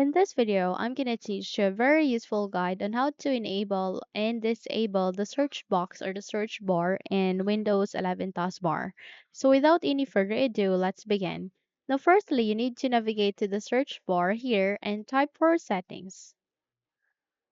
In this video, I'm going to teach you a very useful guide on how to enable and disable the search box or the search bar in Windows 11 taskbar. So without any further ado, let's begin. Now firstly, you need to navigate to the search bar here and type for settings.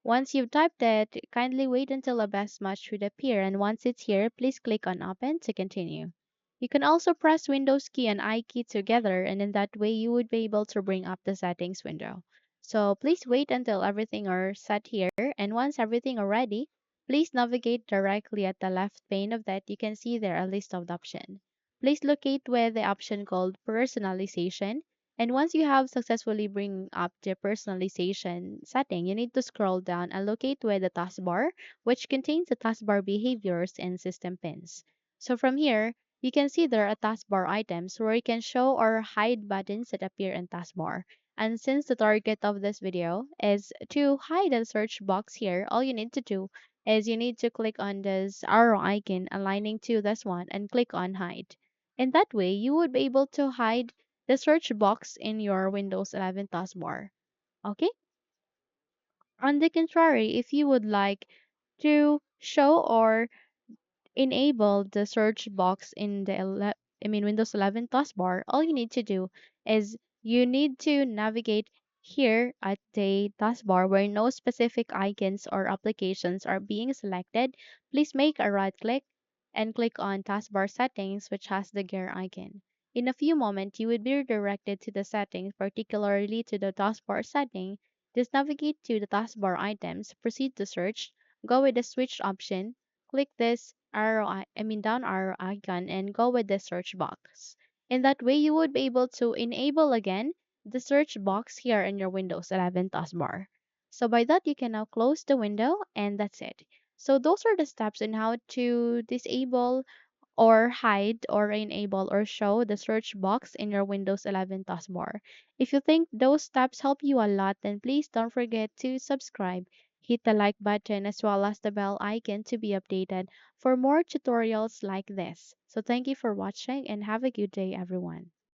Once you've typed it, kindly wait until a best match should appear, and once it's here, please click on Open to continue. You can also press Windows key and I key together, and in that way you would be able to bring up the settings window. So please wait until everything are set here, and once everything are ready, please navigate directly at the left pane of that. You can see there a list of the option. Please locate where the option called personalization, and once you have successfully bring up the personalization setting, you need to scroll down and locate where the taskbar, which contains the taskbar behaviors and system pins. So from here, you can see there are taskbar items where you can show or hide buttons that appear in taskbar. And since the target of this video is to hide the search box here, all you need to do is you need to click on this arrow icon aligning to this one and click on hide. In that way, you would be able to hide the search box in your Windows 11 taskbar. Okay? On the contrary, if you would like to show or enable the search box in the Windows 11 taskbar, all you need to do is you need to navigate here at the taskbar where no specific icons or applications are being selected. Please make a right click and click on taskbar settings, which has the gear icon. In a few moments, you will be redirected to the settings, particularly to the taskbar setting. Just navigate to the taskbar items, proceed to search, go with the switch option, click this down arrow icon and go with the search box. In that way, you would be able to enable again the search box here in your Windows 11 taskbar. So by that, you can now close the window and that's it. So those are the steps in how to disable or hide or enable or show the search box in your Windows 11 taskbar. If you think those steps help you a lot, then please don't forget to subscribe. Hit the like button as well as the bell icon to be updated for more tutorials like this. So thank you for watching and have a good day everyone.